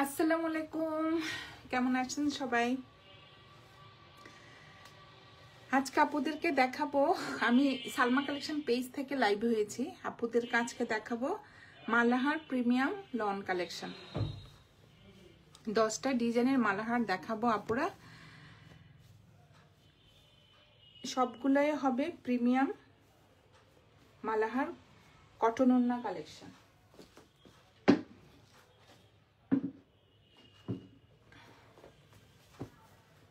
আসসালামু আলাইকুম, কেমন আছেন সবাই? আজকে আপুদেরকে দেখাবো, আমি সালমা কালেকশন পেজ থেকে লাইভ হয়েছি। আপুদের আজকে দেখাবো মালাহার প্রিমিয়াম লন কালেকশন। 10টা ডিজাইনের মালাহার দেখাবো আপুরা, সবগুলোই হবে প্রিমিয়াম মালাহার কটন ওড়না কালেকশন।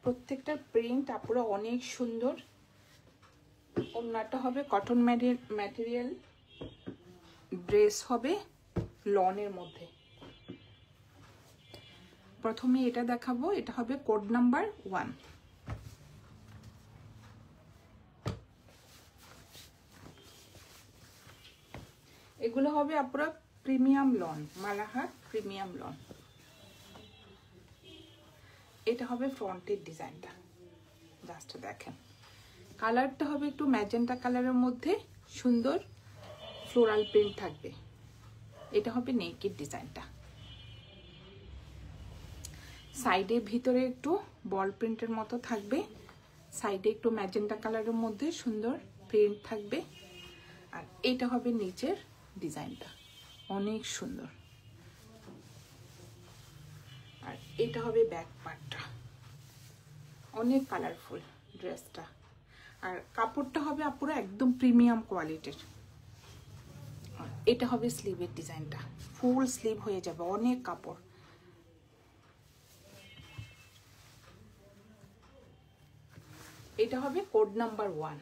প্রত্যেকটা প্রিন্ট আপুরা অনেক সুন্দর। ওড়নাটা হবে কটন ম্যাটেরিয়াল, ড্রেস হবে লনের মধ্যে। প্রথমে এটা দেখাবো, এটা হবে কোড নাম্বার 1। এগুলো হবে আপুরা প্রিমিয়াম লন, মালাহার প্রিমিয়াম লন। এটা হবে ফ্রন্টের ডিজাইনটা, জাস্ট দেখেন। কালারটা হবে একটু ম্যাজেন্টা কালারের মধ্যে সুন্দর ফ্লোরাল প্রিন্ট থাকবে। এটা হবে নেকের ডিজাইনটা। সাইডে ভিতরে একটু বল প্রিন্টের মতো থাকবে, সাইডে একটু ম্যাজেন্টা কালারের মধ্যে সুন্দর প্রিন্ট থাকবে। আর এটা হবে নিচের ডিজাইনটা, অনেক সুন্দর। আর এটা হবে ব্যাক পার্টটা, অনেক কালারফুল ড্রেসটা। আর কাপড়টা হবে আপুরা একদম প্রিমিয়াম কোয়ালিটির। এটা হবে স্লিভের ডিজাইনটা, ফুল স্লিভ হয়ে যাবে, অনেক কাপড়। এটা হবে কোড নাম্বার 1।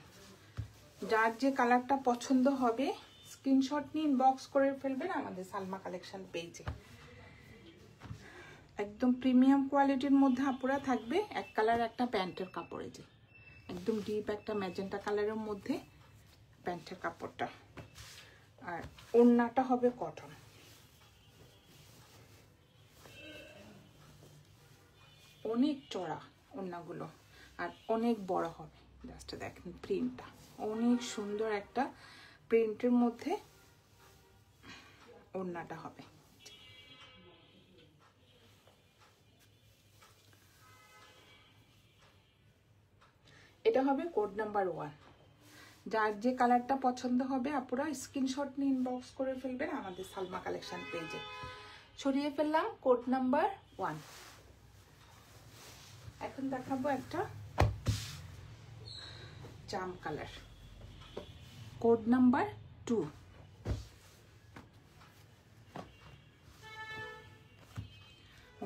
যার যে কালারটা পছন্দ হবে স্ক্রিনশট নিয়ে ইনবক্স করে ফেলবেন আমাদের সালমা কালেকশন পেজে। একদম প্রিমিয়াম কোয়ালিটির মধ্যে আপুরা থাকবে। এক কালার একটা প্যান্টের কাপড়ে, যে একদম ডিপ একটা ম্যাজেন্টা কালারের মধ্যে প্যান্টের কাপড়টা। আর ওড়নাটা হবে কটন, অনেক চড়া ওড়নাগুলো আর অনেক বড় হবে। জাস্ট দেখেন প্রিন্টটা, অনেক সুন্দর একটা প্রিন্টের মধ্যে ওড়নাটা হবে। এটা হবে কোড নাম্বার 1। যার যে কালারটা পছন্দ হবে আপুরা স্ক্রিনশট নিয়ে ইনবক্স করে ফেলবেন আমাদের সালমা কালেকশন পেজে। সরিয়ে ফেললাম কোড নাম্বার 1। এখন দেখাবো একটা জাম কালার, কোড নাম্বার 2।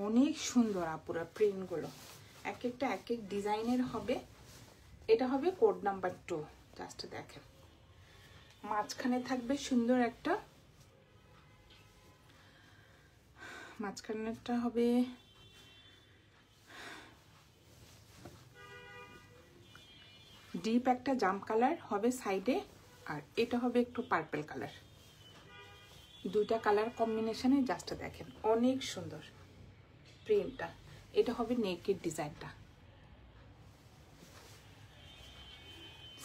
অনেক সুন্দর আপুরা প্রিন্টগুলো, এক একটা এক এক ডিজাইনের হবে। এটা হবে কোড নাম্বার 2। জাস্ট দেখেন, মাঝখানে থাকবে সুন্দর একটা, মাঝখানেরটা হবে ডিপ একটা জাম কালার হবে সাইডে, আর এটা হবে একটু পার্পল কালার। দুইটা কালার কম্বিনেশনে জাস্ট দেখেন, অনেক সুন্দর প্রিন্টটা। এটা হবে নেকের ডিজাইনটা,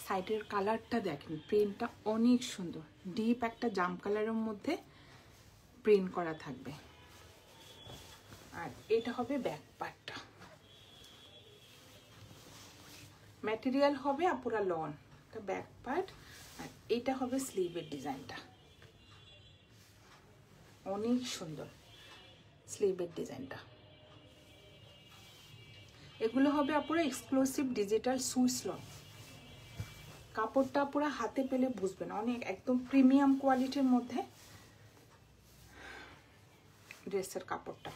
সাইডের কালারটা দেখেন, প্রিন্টটা অনেক সুন্দর। ডিপ একটা জাম কালারের মধ্যে প্রিন্ট করা থাকবে। আর এটা হবে ব্যাক পার্টটা, ম্যাটেরিয়াল হবে আপুরা লন, এটা ব্যাক পার্ট। আর এটা হবে স্লিভের ডিজাইনটা, অনেক সুন্দর স্লিভের ডিজাইনটা। এগুলো হবে আপুরা এক্সক্লুসিভ ডিজিটাল সুইস লন। কাপড়টা পুরো হাতে পেলে বুঝবেন, অনেক একদম প্রিমিয়াম কোয়ালিটির মধ্যে ড্রেসের কাপড়টা।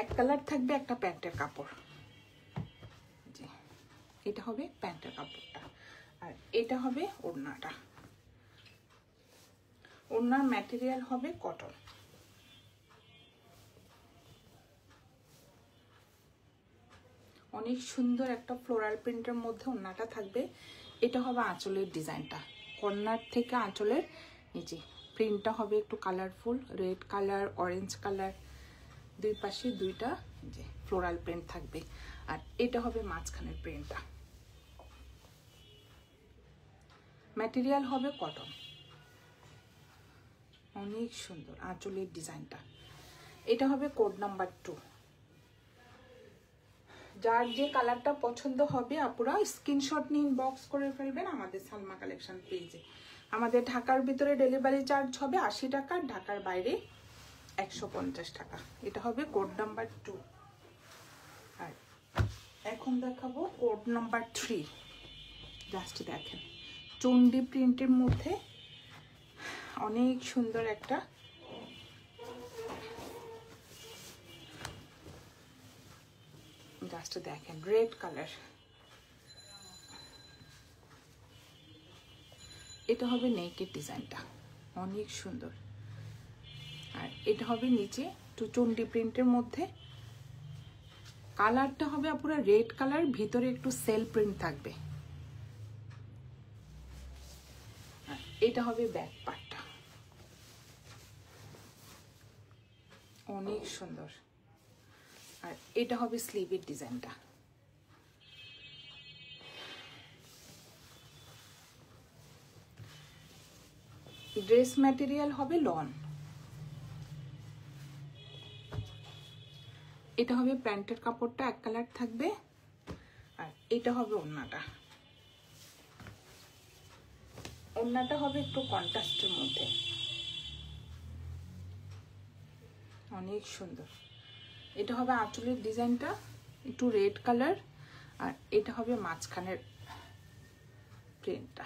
এক কালার থাকবে একটা প্যান্টের কাপড়, জি এটা হবে প্যান্টের কাপড়টা। আর এটা হবে ওড়নাটা, ওড়নার ম্যাটেরিয়াল হবে কটন। অনেক সুন্দর একটা ফ্লোরাল প্রিন্টের মধ্যে ওড়নাটা থাকবে। এটা হবে আঁচলের ডিজাইনটা, কর্নার থেকে আঁচলের এই যে প্রিন্টটা হবে একটু colourful, red colour, orange colour, দুই পাশে দুইটা যে ফ্লোরাল প্রিন্ট থাকবে। আর এটা হবে মাঝখানের প্রিন্টটা, ম্যাটেরিয়াল হবে কটন। অনেক সুন্দর আঁচলের ডিজাইনটা। এটা হবে কোড নাম্বার 2। যার যে কালারটা পছন্দ হবে আপুরা স্ক্রিনশট নিয়ে ইনবক্স করে ফেলবেন আমাদের সালমা কালেকশন পেজে। আমাদের ঢাকার ভিতরে ডেলিভারি চার্জ হবে 80 টাকা, ঢাকার বাইরে 150 টাকা। এটা হবে কোড নাম্বার 2। আর এখন দেখাবো কোড নাম্বার 3। জাস্ট দেখেন চন্ডি প্রিন্টের মধ্যে অনেক সুন্দর একটা জাস্ট দেখেন রেড কালার। এটা হবে নেকের ডিজাইনটা অনেক সুন্দর। আর এটা হবে নিচে একটু চন্ডি প্রিন্টের মধ্যে, কালারটা হবে পুরো রেড কালার, ভিতরে একটু সেল প্রিন্ট থাকবে। এটা হবে ব্যাক পার্টটা অনেক সুন্দর। আর এটা হবে স্লিভের ডিজাইনটা। ড্রেস ম্যাটেরিয়াল হবে লন। এটা হবে প্যান্টের কাপড়টা এক কালার থাকবে। আর এটা হবে ওড়নাটা। ওড়নাটা হবে একটু কন্ট্রাস্টের মধ্যে অনেক সুন্দর। এটা হবে আঁচলের ডিজাইনটা একটু রেড কালার। আর এটা হবে মাঝখানের প্রিন্টটা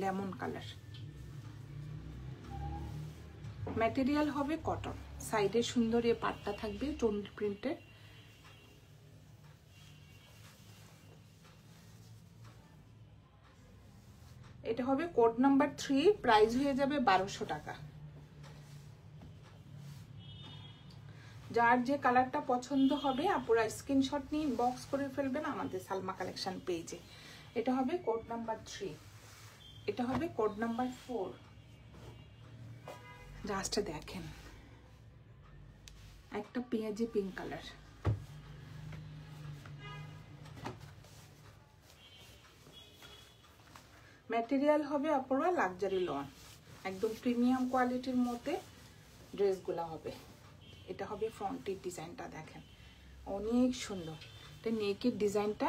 লেমন কালার। ম্যাটেরিয়াল হবে কটন, সাইডে সুন্দর এই পাটটা থাকবে চন্ডি প্রিন্টের। এটা হবে কোড নাম্বার 3, প্রাইস হয়ে যাবে 1200 টাকা। যার যে কালারটা পছন্দ হবে আপুরা স্ক্রিনশট নিয়ে ইনবক্স করে ফেলবেন আমাদের সালমা কালেকশন পেজে। এটা হবে কোড নাম্বার 3। এটা হবে কোড নাম্বার 4। জাস্ট দেখেন একটা পেঁয়াজি পিঙ্ক কালার। ম্যাটেরিয়াল হবে আপুরা লাক্সারি লন, একদম প্রিমিয়াম কোয়ালিটির মধ্যে ড্রেসগুলো হবে। এটা হবে ফ্রন্টের ডিজাইনটা দেখেন অনেক সুন্দর। এটা নেকের ডিজাইনটা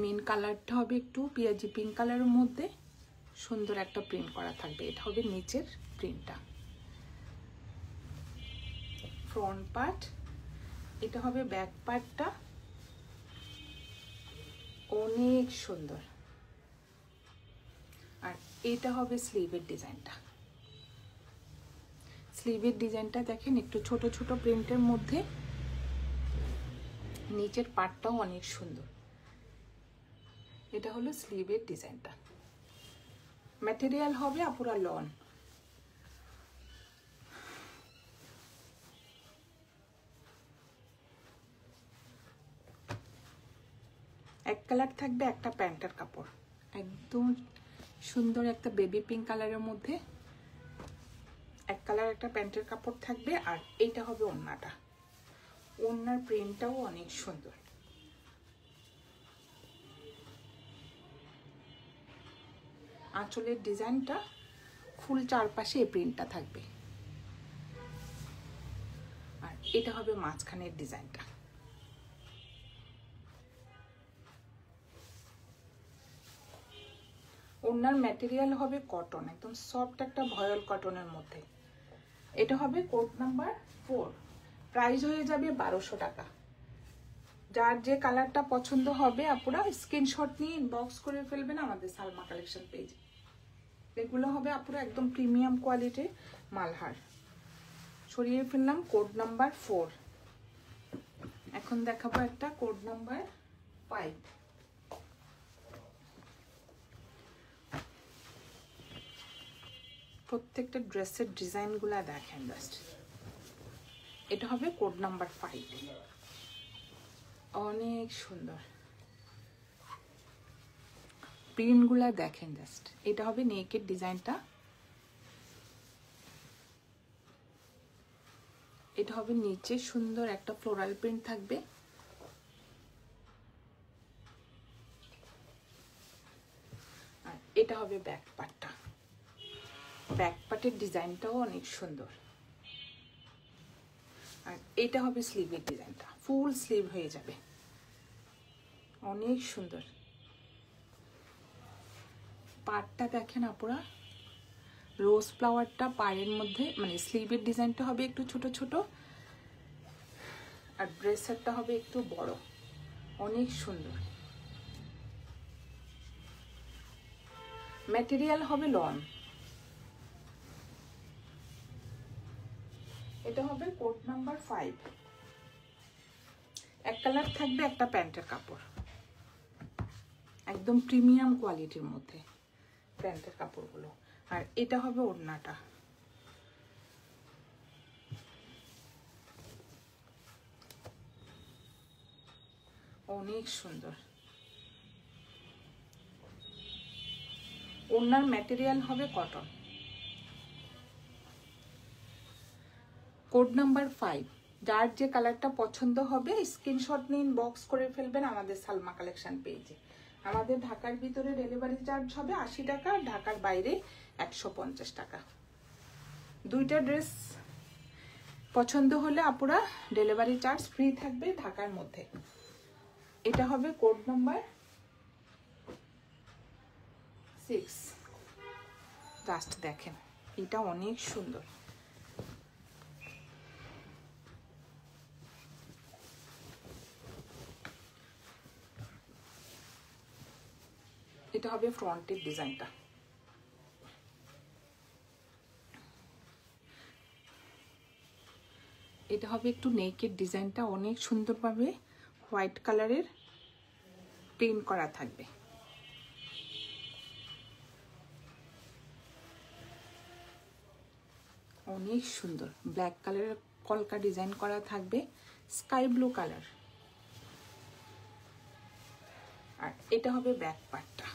মেন কালারটা হবে একটু পেঁয়াজি পিঙ্ক কালারের মধ্যে সুন্দর একটা প্রিন্ট করা থাকবে। এটা হবে নিচের প্রিন্টটা, ফ্রন্ট পার্ট। এটা হবে ব্যাক পার্টটা অনেক সুন্দর। আর এটা হবে স্লিভের ডিজাইনটা। স্লিভের ডিজাইনটা দেখেন একটু ছোট ছোট প্রিন্টের মধ্যে, নিচের পার্টটাও অনেক সুন্দর। এটা হলো স্লিভের ডিজাইনটা। ম্যাটেরিয়াল হবে আপুরা লন। এক কালার থাকবে একটা প্যান্টের কাপড়, একদম সুন্দর একটা বেবি পিঙ্ক কালারের মধ্যে এক কালার একটা প্যান্টের কাপড় থাকবে। আর এইটা হবে ওড়নাটা, ওড়নার প্রিন্টটাও অনেক সুন্দর। আঁচলের ডিজাইনটা ফুল চারপাশে এই প্রিন্টটা থাকবে। আর এটা হবে মাঝখানের ডিজাইনটা। ওড়নার ম্যাটেরিয়াল হবে কটন, একদম সফট একটা ভয়েল কটনের মধ্যে। এটা হবে কোড নাম্বার 4, প্রাইস হয়ে যাবে 1200 টাকা। যার যে কালারটা পছন্দ হবে আপুরা স্ক্রিনশট নিয়ে ইনবক্স করে ফেলবেন আমাদের সালমা কালেকশন পেজ। এগুলো হবে আপুরা একদম প্রিমিয়াম কোয়ালিটির মালহার। সরিয়ে ফেললাম কোড নাম্বার 4। এখন দেখাবো একটা কোড নাম্বার 5। প্রত্যেকটা ড্রেসের ডিজাইনগুলা দেখেন জাস্ট। এটা হবে কোড নাম্বার 5, অনেক সুন্দর প্রিন্টগুলা দেখেন জাস্ট। এটা হবে নেকের ডিজাইনটা। এটা হবে নিচে সুন্দর একটা ফ্লোরাল প্রিন্ট থাকবে। আর এটা হবে ব্যাক পার্টটা, ব্যাক পার্টের ডিজাইনটাও অনেক সুন্দর। আর এটা হবে স্লিভের ডিজাইনটা, ফুল স্লিভ হয়ে যাবে, অনেক সুন্দর। পাড়টা দেখেন আপুরা, রোজ ফ্লাওয়ারটা পাড়ের মধ্যে, মানে স্লিভের ডিজাইনটা হবে একটু ছোট ছোট, আর ড্রেসেরটা হবে একটু বড়, অনেক সুন্দর। ম্যাটেরিয়াল হবে লন। এটা হবে কোট নাম্বার 5। এক কালার থাকবে, একটা প্যান্টের কাপড়, একদম প্রিমিয়াম কোয়ালিটির মধ্যে প্যান্টের কাপড়গুলো। আর এটা হবে ওড়নাটা, অনেক সুন্দর। ওড়নার ম্যাটেরিয়াল হবে কটন। কোড নাম্বার 5, যার যে কালারটা পছন্দ হবে স্ক্রিনশট নিন, বক্স করে ফেলবেন আমাদের সালমা কালেকশন পেজে। আমাদের ঢাকার ভিতরে ডেলিভারি চার্জ হবে 80 টাকা, ঢাকার বাইরে 150 টাকা। দুইটা ড্রেস পছন্দ হলে আপুরা ডেলিভারি চার্জ ফ্রি থাকবে ঢাকার মধ্যে। এটা হবে কোড নাম্বার 6। জাস্ট দেখেন, এটা অনেক সুন্দর। এটা হবে ফ্রন্টের ডিজাইনটা, এটা হবে একটু নেকের ডিজাইনটা, অনেক সুন্দরভাবে হোয়াইট কালারের প্রিন্ট করা থাকবে। অনেক সুন্দর, ব্ল্যাক কালারের কলকা ডিজাইন করা থাকবে, স্কাই ব্লু কালার। আর এটা হবে ব্যাক পার্টটা,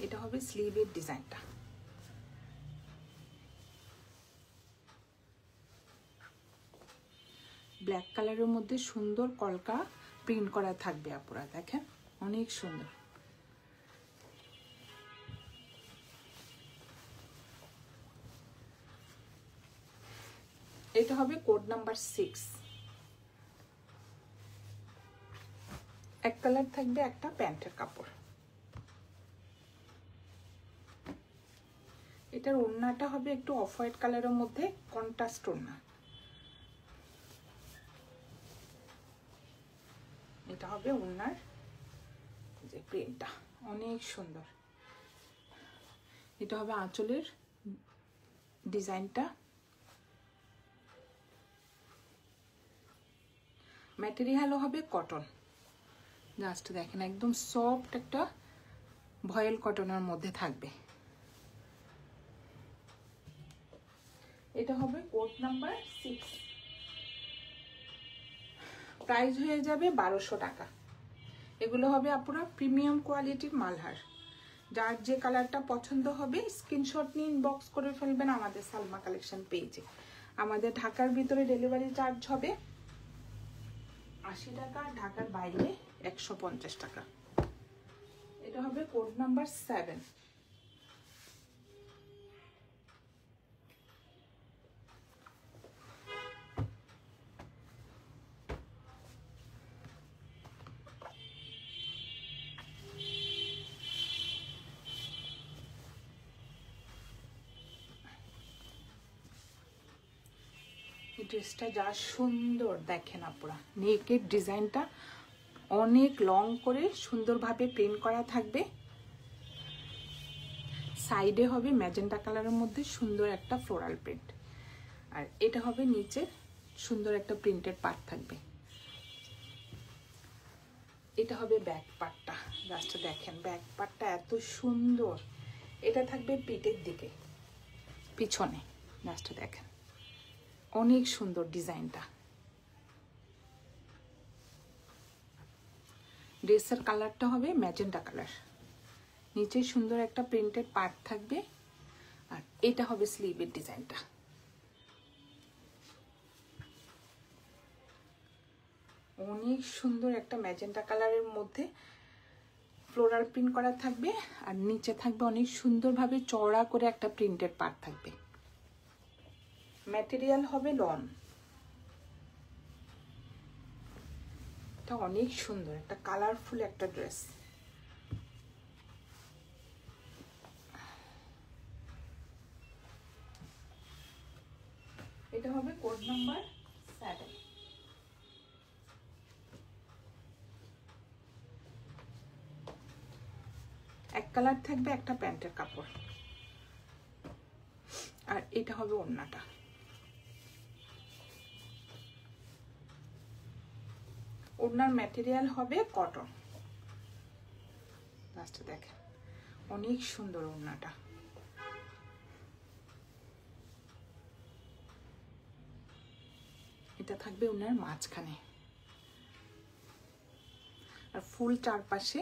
এটা হবে স্লিভের ডিজাইনটা। ব্ল্যাক কালারের মধ্যে সুন্দর কলকা প্রিন্ট করা থাকবে আপুরা, দেখেন অনেক সুন্দর। এটা হবে কোড নাম্বার 6। এক কালার থাকবে, একটা প্যান্টের কাপড়। এটার ওড়নাটা হবে একটু অফ হোয়াইট কালারের মধ্যে কন্ট্রাস্ট ওড়না। এটা হবে ওড়নার যে প্রিন্টটা, অনেক সুন্দর। এটা হবে আঁচলের ডিজাইনটা। ম্যাটেরিয়ালও হবে কটন, জাস্ট দেখেন একদম সফট একটা ভয়েল কটনের মধ্যে থাকবে। এটা হবে কোড নাম্বার 6, প্রাইস হয়ে যাবে 1200 টাকা। এগুলো হবে আপনারা প্রিমিয়াম কোয়ালিটির মালহার। যার যে কালারটা পছন্দ হবে স্ক্রিনশট নিয়ে ইনবক্স করে ফেলবেন আমাদের সালমা কালেকশন পেজে। আমাদের ঢাকার ভিতরে ডেলিভারি চার্জ হবে 80 টাকা, ঢাকার বাইরে 150 টাকা। এটা হবে কোড নাম্বার 7। ড্রেসটা যা সুন্দর দেখেন আপনারা, নেকের ডিজাইনটা অনেক লং করে সুন্দরভাবে প্রিন্ট করা থাকবে। সাইডে হবে ম্যাজেন্টা কালারের মধ্যে সুন্দর একটা ফ্লোরাল প্রিন্ট। আর এটা হবে নিচে সুন্দর একটা প্রিন্টেড পার্ট থাকবে। এটা হবে ব্যাক পার্টটা, জাস্ট দেখেন ব্যাক পার্টটা এত সুন্দর। এটা থাকবে পিঠের দিকে, পিছনে জাস্ট দেখেন অনেক সুন্দর ডিজাইনটা। ড্রেসের কালারটা হবে ম্যাজেন্টা কালার, নিচে সুন্দর একটা প্রিন্টেড পার্ট থাকবে। আর এটা হবে স্লিভের ডিজাইনটা, অনেক সুন্দর একটা ম্যাজেন্টা কালারের মধ্যে ফ্লোরাল প্রিন্ট করা থাকবে আর নিচে থাকবে অনেক সুন্দরভাবে চওড়া করে একটা প্রিন্টেড পার্ট থাকবে। ম্যাটেরিয়াল হবে লন। এটা অনেক সুন্দর একটা কালারফুল একটা ড্রেস। এটা হবে কোড নাম্বার 7। এক কালার থাকবে একটা প্যান্টের কাপড় আর এটা হবে ওড়নাটা। ওড়নার ম্যাটেরিয়াল হবে কটন। লাস্টে দেখেন অনেক সুন্দর ওড়নাটা। এটা থাকবে ওনার মাঝখানে আর ফুল চারপাশে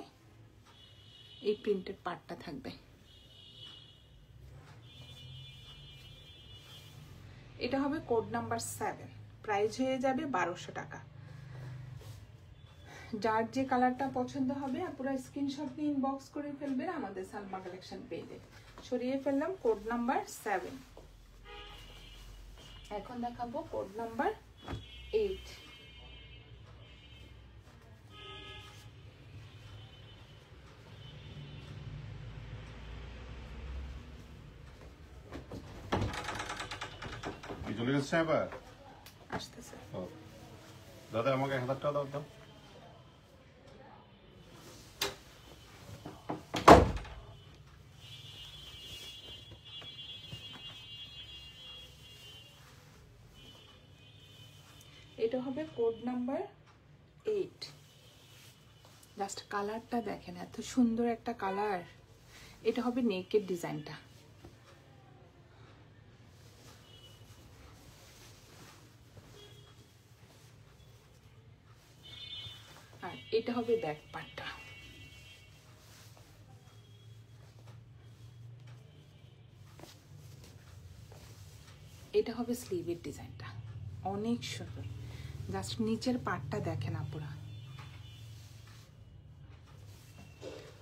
এই প্রিন্টেড পার্টটা থাকবে। এটা হবে কোড নাম্বার 7। প্রাইস হয়ে যাবে 1200 টাকা। যার যে কালারটা পছন্দ হবে আপনারা স্ক্রিনশট নিয়ে ইনবক্স করে ফেলবেন আমাদের সালমা কালেকশন পেজে। সরিয়ে ফেললাম কোড নাম্বার 7। এখন দেখাবো কোড নাম্বার 8। চলে গেছে এবার আসতেছে। দাদা আমাকে 1000 টাকা দাও। এটা হবে কোড নাম্বার 8। জাস্ট কালারটা দেখেন এত সুন্দর একটা কালার। এটা হবে নেকের ডিজাইনটা। আর এটা হবে ব্যাক পার্টটা। এটা হবে স্লিভের ডিজাইনটা। অনেক সুন্দর। জাস্ট নিচের পার্টটা দেখেন আপনারা।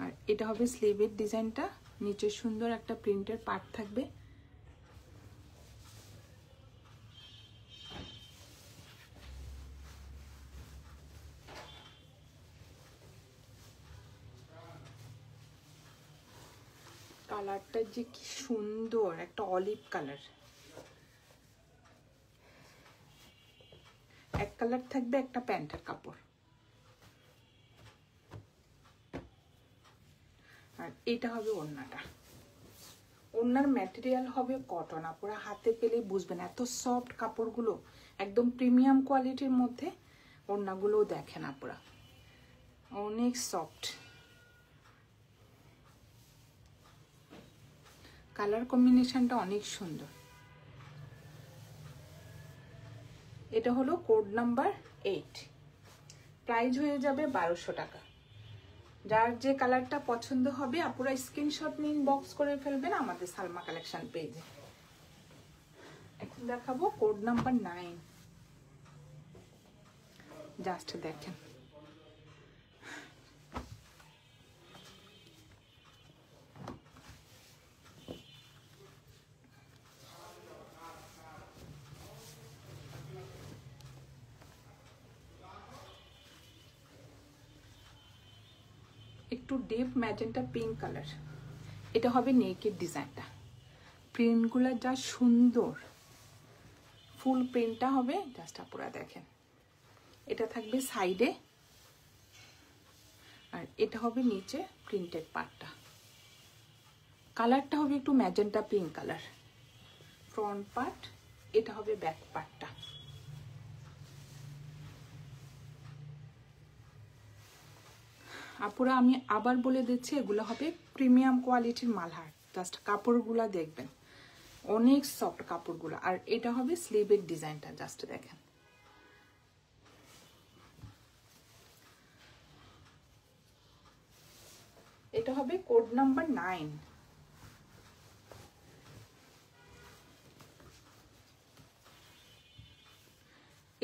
আর এটা হবে স্লিভের ডিজাইনটা। নিচে সুন্দর একটা প্রিন্টের পার্ট থাকবে। কালারটা যে কি সুন্দর একটা অলিভ কালার। এক কালার থাকবে একটা প্যান্টের কাপড় আর এটা হবে ওড়নাটা। ওড়নার ম্যাটেরিয়াল হবে কটন। আপনারা হাতে পেলেই বুঝবেন এত সফট কাপড়গুলো, একদম প্রিমিয়াম কোয়ালিটির মধ্যে। ওড়নাগুলোও দেখেন আপনারা অনেক সফট। কালার কম্বিনেশনটা অনেক সুন্দর। এটা হলো কোড নাম্বার 8। প্রাইস হয়ে যাবে 1200 টাকা। যার যে কালারটা পছন্দ হবে আপনারা স্ক্রিনশট নিয়ে ইনবক্স করে ফেলবেন আমাদের সালমা কালেকশন পেজে। এখন দেখাবো কোড নাম্বার 9। জাস্ট দেখেন একটু ডিপ ম্যাজেন্টা পিঙ্ক কালার। এটা হবে নেকের ডিজাইনটা। প্রিন্টগুলো যা সুন্দর, ফুল প্রিন্টটা হবে। জাস্ট আপনারা দেখেন এটা থাকবে সাইডে আর এটা হবে নিচে প্রিন্টেড পার্টটা। কালারটা হবে একটু magenta pink colour. Front part, এটা হবে ব্যাক পার্টটা। আপুরা আমি আবার বলে দিচ্ছি এগুলো হবে প্রিমিয়াম কোয়ালিটির মালহার। জাস্ট কাপড়গুলা দেখবেন অনেক সফট কাপড়গুলো। আর এটা হবে স্লিভের ডিজাইনটা। জাস্ট দেখেন এটা হবে কোড নাম্বার 9।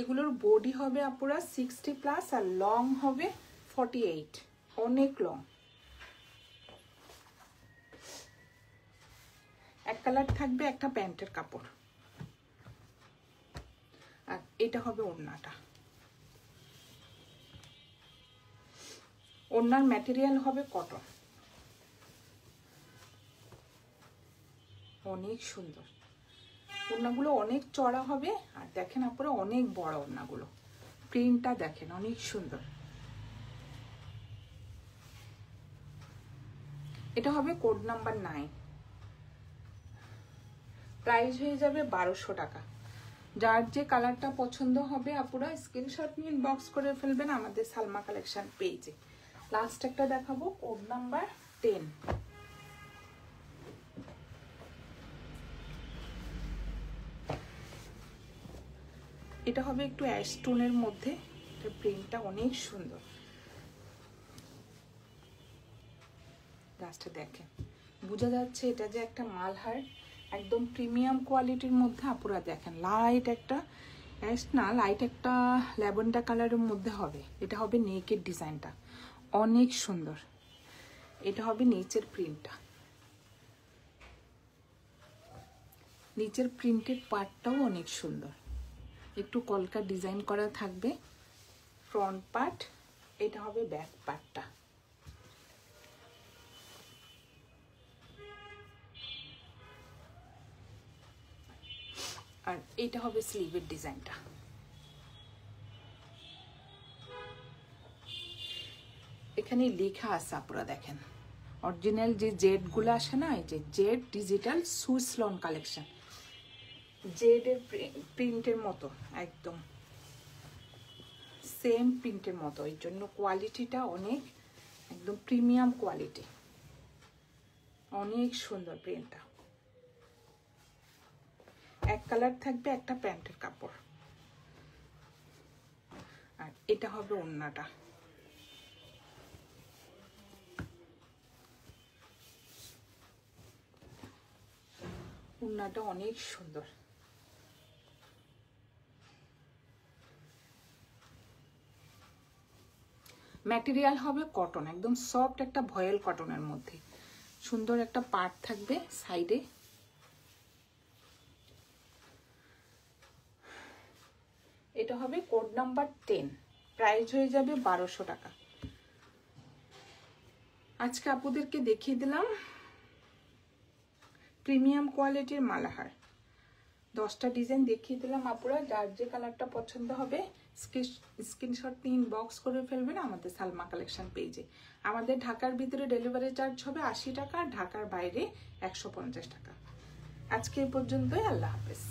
এগুলোর বডি হবে আপুরা 60+ আর লং হবে 48। অনেক লং। কালার থাকবে, একটা প্যান্টের কাপড়। আর এটা হবে ওড়নাটা। ওড়নার ম্যাটেরিয়াল হবে কটন, অনেক সুন্দর। ওড়নাগুলো অনেক চড়া হবে, আর দেখেন আপনারা অনেক বড় ওড়নাগুলো। প্রিন্টটা দেখেন অনেক সুন্দর। এটা হবে কোড নাম্বার 9, প্রাইস হয়ে যাবে 1200 টাকা। যার যে কালারটা পছন্দ হবে আপুরা স্ক্রিনশট নিয়ে ইনবক্স করে ফেলবেন আমাদের সালমা কালেকশন পেজে। লাস্ট একটা দেখাবো, কোড নাম্বার 10। এটা হবে একটু অ্যাশ টোনের মধ্যে, এটার প্রিন্টটা অনেক সুন্দর। লাস্টে দেখেন বোঝা যাচ্ছে এটা যে একটা মালহার, একদম প্রিমিয়াম কোয়ালিটির মধ্যে। আপুরা দেখেন লাইট একটা অ্যাশ না, লাইট একটা ল্যাভেন্ডার কালারের মধ্যে হবে। এটা হবে নেকের ডিজাইনটা অনেক সুন্দর। এটা হবে নিচের প্রিন্টটা, নিচের প্রিন্টের পার্টটাও অনেক সুন্দর, একটু কলকা ডিজাইন করা থাকবে ফ্রন্ট পার্ট। এটা হবে ব্যাক পার্টটা। আর এটা হবে স্লিভের ডিজাইনটা। এখানে লেখা আছে আপনারা দেখেন, অরিজিনাল যে জেডগুলো আসে না, এই যে Z digital Swiss lawn collection, জেডের প্রিন্টের মতো একদম সেম প্রিন্টের মতো। এই জন্য কোয়ালিটিটা অনেক একদম প্রিমিয়াম কোয়ালিটি, অনেক সুন্দর প্রিন্টটা। এক কালার থাকবে, একটা প্যান্টের কাপড়। আর এটা হবে ওড়নাটা। ওড়নাটা অনেক সুন্দর। ম্যাটেরিয়াল হবে কটন, একদম সফট একটা ভয়েল কটনের মধ্যে। সুন্দর একটা পার্ট থাকবে সাইডে। এটা হবে কোড নাম্বার 10, প্রাইস হয়ে যাবে 1200 টাকা। আজকে আপুদেরকে দেখিয়ে দিলাম প্রিমিয়াম কোয়ালিটির মালাহার। 10টা ডিজাইন দেখিয়ে দিলাম আপুরা। যার যে কালারটা পছন্দ হবে স্ক্রিনশট নিয়ে ইনবক্স করে ফেলবেন আমাদের সালমা কালেকশন পেজে। আমাদের ঢাকার ভিতরে ডেলিভারি চার্জ হবে 80 টাকা, ঢাকার বাইরে 150 টাকা। আজকে এই পর্যন্তই, আল্লাহ হাফেজ।